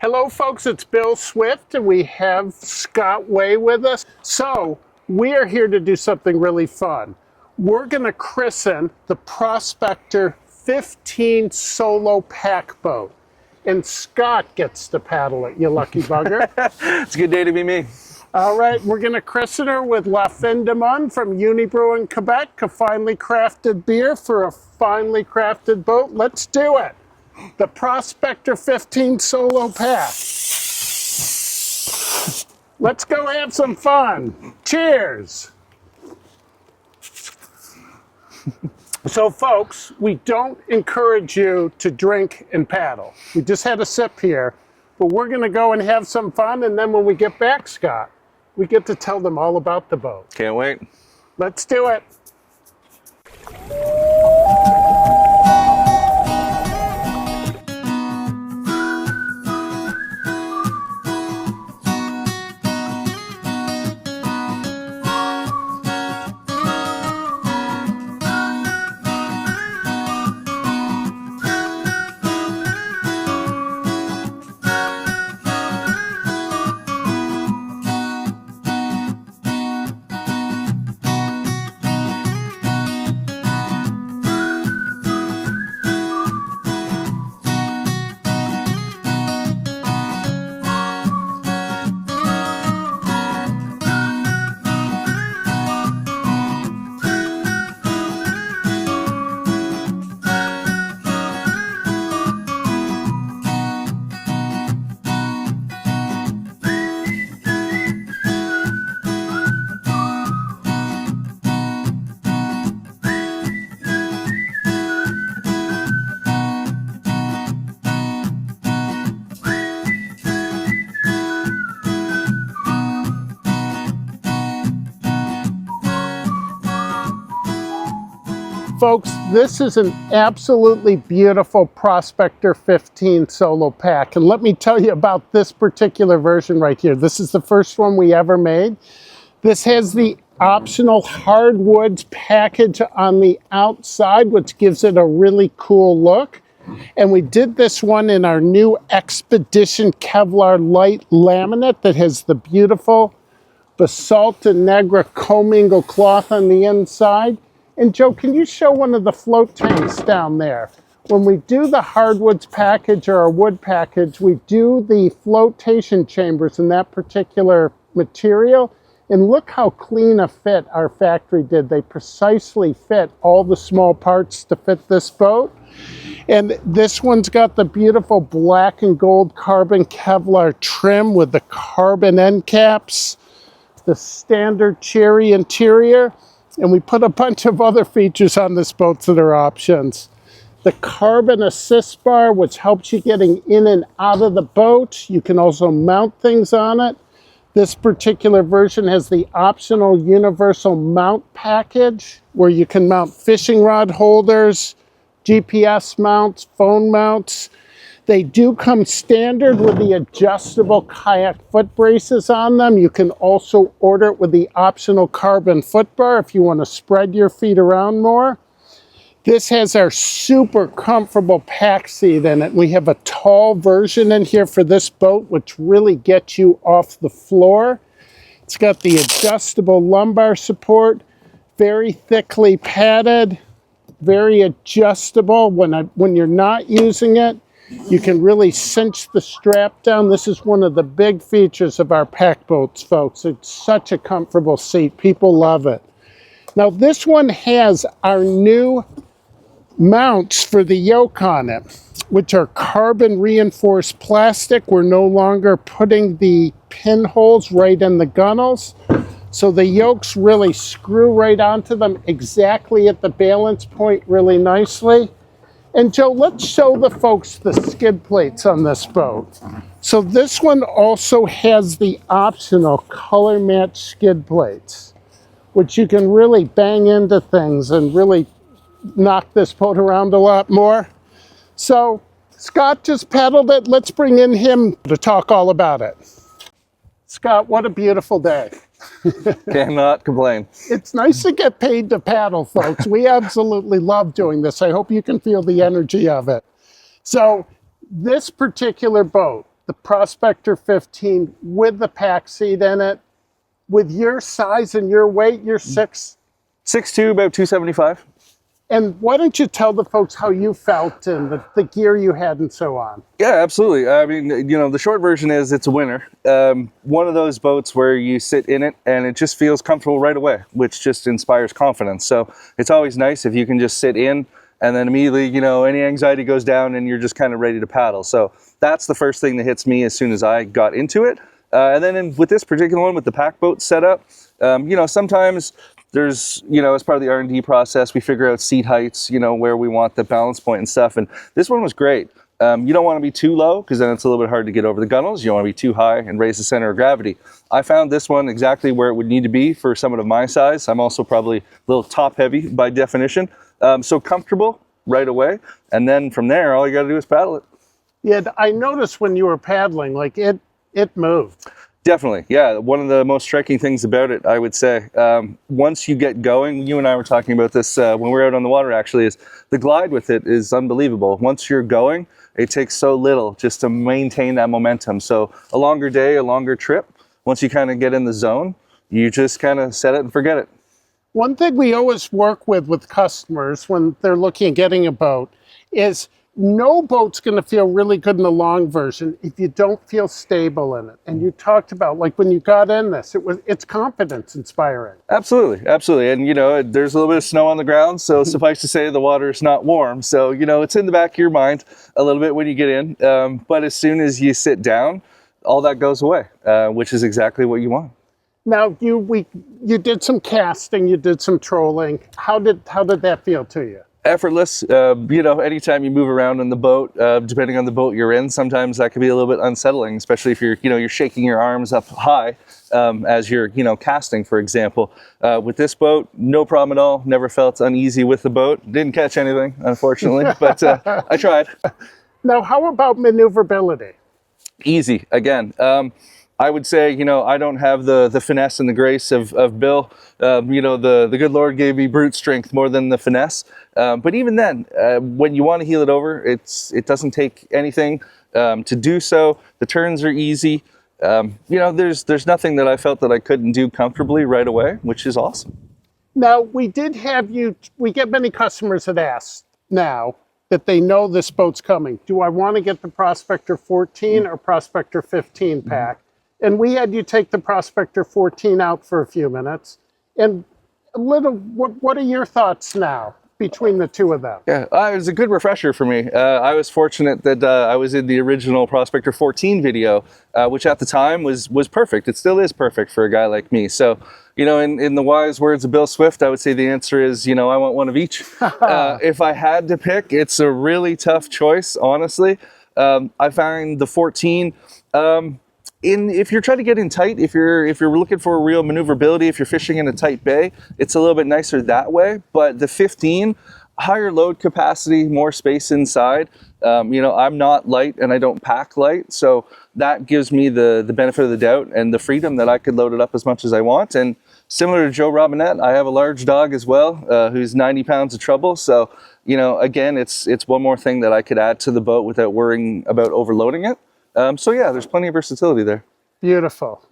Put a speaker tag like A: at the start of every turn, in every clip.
A: Hello folks, it's Bill Swift and we have Scott Way with us. So we are here to do something really fun. We're going to christen the Prospector 15 solo pack boat. And Scott gets to paddle it, you lucky bugger.
B: It's a good day to be me.
A: All right, we're going to christen her with La Fin de Monde from Unibrew in Quebec, a finely crafted beer for a finely crafted boat. Let's do it. The Prospector 15 solo pack. Let's go have some fun. Cheers. So folks, we don't encourage you to drink and paddle. We just had a sip here, but we're going to go and have some fun, and then when we get back, Scott, we get to tell them all about the boat.
B: Can't wait.
A: Let's do it. Folks, this is an absolutely beautiful Prospector 15 solo pack. And let me tell you about this particular version right here. This is the first one we ever made. This has the optional hardwoods package on the outside, which gives it a really cool look. And we did this one in our new Expedition Kevlar Light laminate that has the beautiful basalt and Negra commingle cloth on the inside. And Joe, can you show one of the float tanks down there? When we do the hardwoods package or our wood package, we do the flotation chambers in that particular material. And look how clean a fit our factory did. They precisely fit all the small parts to fit this boat. And this one's got the beautiful black and gold carbon Kevlar trim with the carbon end caps, the standard cherry interior. And we put a bunch of other features on this boat that are options. The carbon assist bar, which helps you getting in and out of the boat. You can also mount things on it. This particular version has the optional universal mount package where you can mount fishing rod holders, GPS mounts, phone mounts. They do come standard with the adjustable kayak foot braces on them. You can also order it with the optional carbon foot bar if you want to spread your feet around more. This has our super comfortable pack seat in it. We have a tall version in here for this boat, which really gets you off the floor. It's got the adjustable lumbar support, very thickly padded, very adjustable when you're not using it. You can really cinch the strap down. This is one of the big features of our pack boats, folks. It's such a comfortable seat. People love it. Now, this one has our new mounts for the yoke on it, which are carbon reinforced plastic. We're no longer putting the pinholes right in the gunnels. So the yokes really screw right onto them exactly at the balance point really nicely. And Joe, let's show the folks the skid plates on this boat. So this one also has the optional color match skid plates, which you can really bang into things and really knock this boat around a lot more. So Scott just paddled it. Let's bring in him to talk all about it. Scott, what a beautiful day.
B: Cannot complain.
A: It's nice to get paid to paddle, folks. We absolutely love doing this. I hope you can feel the energy of it. So this particular boat, the the Prospector 15 with the pack seat in it. With your size and your weight, you're 6'2",
B: about 275.
A: And why don't you tell the folks how you felt and the gear you had and so on?
B: Yeah, absolutely. I mean, the short version is it's a winner. One of those boats where you sit in it and it just feels comfortable right away, which just inspires confidence. So it's always nice if you can just sit in and then immediately, any anxiety goes down and you're just kind of ready to paddle. So that's the first thing that hits me as soon as I got into it. And then with this particular one, with the pack boat setup, sometimes there's, as part of the R&D process, we figure out seat heights, where we want the balance point and stuff. And this one was great. You don't want to be too low because then it's a little bit hard to get over the gunnels. You don't want to be too high and raise the center of gravity. I found this one exactly where it would need to be for someone of my size. I'm also probably a little top heavy by definition. So comfortable right away. And then from there, all you got to do is paddle it.
A: Yeah, I noticed when you were paddling, like it moved.
B: Definitely, yeah. One of the most striking things about it, I would say, once you get going, you and I were talking about this when we were out on the water actually, is the glide with it is unbelievable. Once you're going, it takes so little just to maintain that momentum. So a longer day, a longer trip, once you kind of get in the zone, you just kind of set it and forget it.
A: One thing we always work with customers when they're looking at getting a boat is no boat's going to feel really good in the long version if you don't feel stable in it. And you talked about, like, when you got in this, it's confidence inspiring.
B: Absolutely, absolutely. And, there's a little bit of snow on the ground, so suffice to say the water is not warm. So, it's in the back of your mind a little bit when you get in. But as soon as you sit down, all that goes away, which is exactly what you want.
A: Now, you did some casting, you did some trolling. How did that feel to you?
B: Effortless. Anytime you move around in the boat, depending on the boat you're in, sometimes that can be a little bit unsettling, especially if you're shaking your arms up high as you're, casting, for example. With this boat, no problem at all. Never felt uneasy with the boat. Didn't catch anything, unfortunately, but I tried.
A: Now, how about maneuverability?
B: Easy, again. I would say, I don't have the finesse and the grace of Bill. The good Lord gave me brute strength more than the finesse. But even then, when you want to heel it over, it doesn't take anything to do so. The turns are easy. There's nothing that I felt that I couldn't do comfortably right away, which is awesome.
A: Now, we get many customers that ask now that they know this boat's coming. Do I want to get the Prospector 14 or Prospector 15 pack? And we had you take the Prospector 14 out for a few minutes. And what are your thoughts now between the two of them?
B: Yeah, it was a good refresher for me. I was fortunate that I was in the original Prospector 14 video, which at the time was perfect. It still is perfect for a guy like me. So, in the wise words of Bill Swift, I would say the answer is, I want one of each. If I had to pick, it's a really tough choice, honestly. I find the 14... if you're trying to get in tight, if you're looking for real maneuverability, if you're fishing in a tight bay, it's a little bit nicer that way. But the 15, higher load capacity, more space inside. I'm not light and I don't pack light, so that gives me the benefit of the doubt and the freedom that I could load it up as much as I want. And similar to Joe Robinette, I have a large dog as well, who's 90 pounds of trouble. So, again, it's one more thing that I could add to the boat without worrying about overloading it. So yeah, there's plenty of versatility there.
A: Beautiful.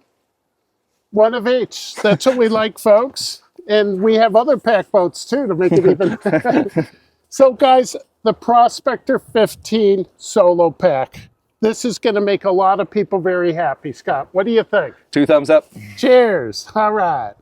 A: One of each. That's what we like, folks. And we have other pack boats too to make it even. So guys, the Prospector 15 solo pack. This is going to make a lot of people very happy. Scott, what do you think?
B: 2 thumbs up.
A: Cheers. All right.